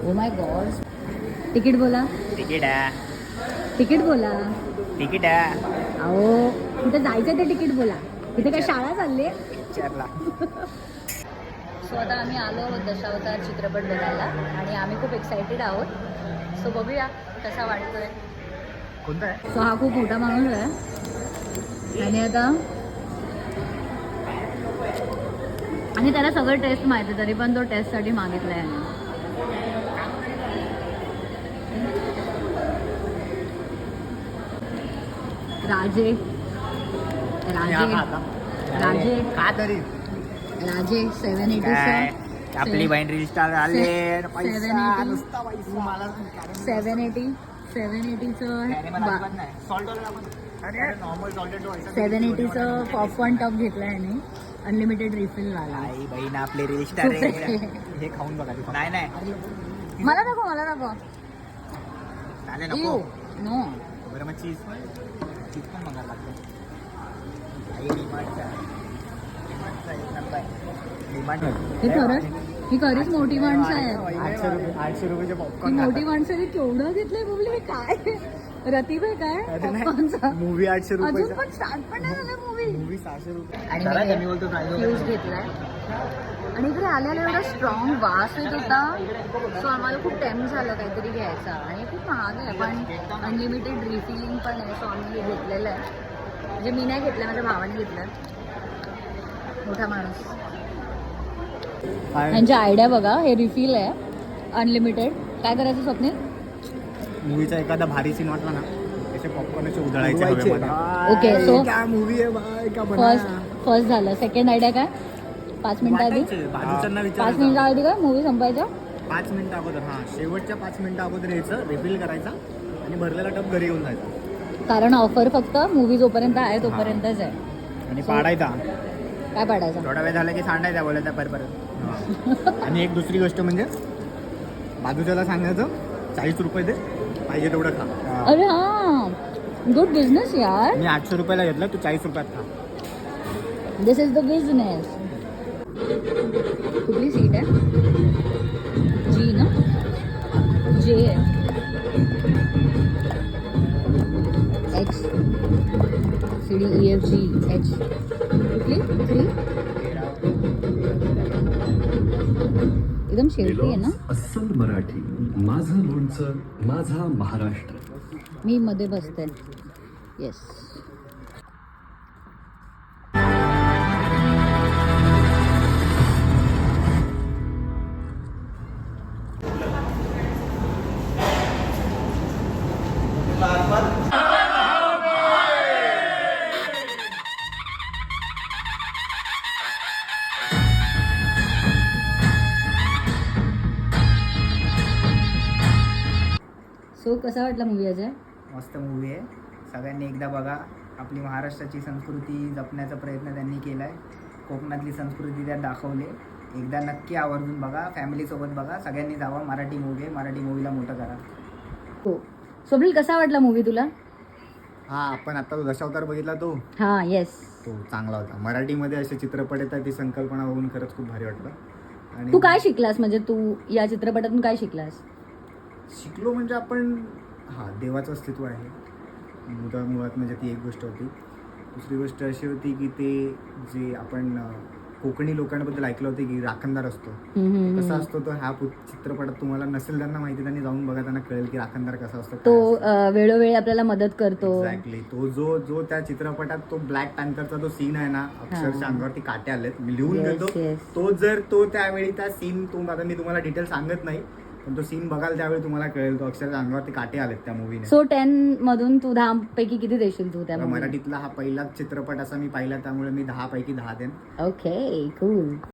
Oh my God. Ticket बोला. Ticket आहे. Ticket बोला. तिकीट आहे. अहो कुठे जायचं ते तिकीट बोला. इथे काय शाळा चालली? पिक्चरला. सो आता आम्ही आलो आहोत दशावतार चित्रपट बघायला आणि आम्ही खूप एक्सायटेड आहोत. सो बघूया कसा वाटतोय. कोणता आहे? सो हा खूप मोठा माणूस आहे आणि आता आणि त्याला सगळं टेस्ट माहिती आहे तरी पण तो टेस्टसाठी मागितलं आहे. राजे राजे राजे का तरी राजे 780 आपली बहीण रील स्टार आले. 780चं पॉपकॉर्न टॉप घेतला आहे अनलिमिटेड रिफिल वाला. आई बहीण आपली रील स्टार हे खाऊन बघा. नाही नाही मला नको मला नको. चालेल नको. नो बरं मग चीज पण बघायला लागतं. ही खरीच मोठी माणसं आहेत. 800 रुपयाचे ही पॉपकॉर्न. मोठी माणसं ही केवढं घेतलंय बोलले. हे काय रतीब आहे काय पॉपकॉर्नचा? मूवी 800 अजून रुपये. पण स्टार्ट पण नाही झालं मूवी. मूवी 600 रुपये. आणि मी फ्यूज घेतलाय आणि इकडे आल्याला एवढा स्ट्रॉंग वास येत होता. सो आम्हाला खूप टेम्प झालं काहीतरी घ्यायचा आणि खूप महाग आहे पण अनलिमिटेड रिफिलिंग पण आहे. सो आम्ही घेतलेलं आहे. म्हणजे मी नाही घेतलं माझ्या भावाने घेतलं. मोठा माणूस. यांची आयडिया बघा. हे रिफिल आहे अनलिमिटेड. काय करायचं स्वप्नील? मूवीचा एखादा भारी सीन वाटला ना त्याचे पॉपकॉर्न असे उधळायचे हवेमध्ये. ओके सो क्या मूवी आहे बाय का फर्स्ट झालं. सेकंड आयडिया काय? 5 मिनिटं आधी बाजूच्यांना 5 मिनिटं आधी काय मूवी संपायच्या 5 मिनिटं अगोदर. हा शेवटच्या 5 मिनिटं अगोदर यायचं रिफिल करायचा आणि भरलेला टप घरी येऊन जायचा. कारण ऑफर फक्त मूवी जोपर्यंत आहे तोपर्यंतच आहे. आणि पाडायचा. काय पाडायचं? थोडा वेळ झाला की सांडायचा बोलायचा परत. आणि एक दुसरी गोष्ट म्हणजे बाजूच्याला सांगायचं 40 रुपये दे पाहिजे तेवढं खा. अरे हा गुड बिझनेस यार. मी 800 रुपयाला घेतलं तू 40 रुपयात खा. This is the business. कुठली सीट आहे? जी ना? J X C D E F G H. कुठली? 3 एकदम शेवटी आहे ना? अस्सल मराठी माझं लोणचं माझा महाराष्ट्र. मी मध्ये बसते. येस. सो कसा वाटला मूवी अजय? मस्त मूवी आहे. सगळ्यांनी एकदा बघा. आपली महाराष्ट्राची संस्कृती जपण्याचा प्रयत्न त्यांनी केला आहे. कोकणातली संस्कृती त्यात दाखवली. एकदा नक्की आवर्जून बघा. फॅमिलीसोबत बघा. सगळ्यांनी जावा. मराठी मूवी आहे. मराठी मूवीला मोठं करा. हो. स्वप्नील कसा वाटला मूवी तुला? हा आपण आता तो दशावतार बघितला तो हां येस. तो चांगला होता. मराठीमध्ये असे चित्रपट येतात ती संकल्पना बघून खरंच खूप भारी वाटलं. आणि तू काय शिकलास? म्हणजे तू या चित्रपटातून काय शिकलास? शिकलो म्हणजे आपण देवाचं अस्तित्व आहे मुळात म्हणजे ती एक गोष्ट होती. दुसरी गोष्ट अशी होती की ते जे आपण कोकणी लोकांबद्दल ऐकलं होतं की राखणदार असतो कसा असतो तो ह्या चित्रपटात तुम्हाला नसेल त्यांना माहिती त्यांनी जाऊन बघा त्यांना कळेल की राखणदार कसा असतो. तो वेळोवेळी आपल्याला मदत करतो. एक्झॅक्टली. तो जो त्या चित्रपटात तो ब्लॅक पॅन्थरचा जो सीन आहे ना अक्षरशः अंगावरती काटे आलेत. मी लिहून घेतो तो त्यावेळी त्या सीन आता मी तुम्हाला डिटेल सांगत नाही पण तो सीन बघाल त्यावेळी तुम्हाला कळेल. तो अक्षरशः अंगावरती काटे आलेत त्या मूवीने. सो 10 मधून तू 10 पैकी किती देशील तू त्या मराठीतला हा पहिलाच चित्रपट असा मी पाहिला त्यामुळे मी 10 पैकी 10 देईन. Okay cool.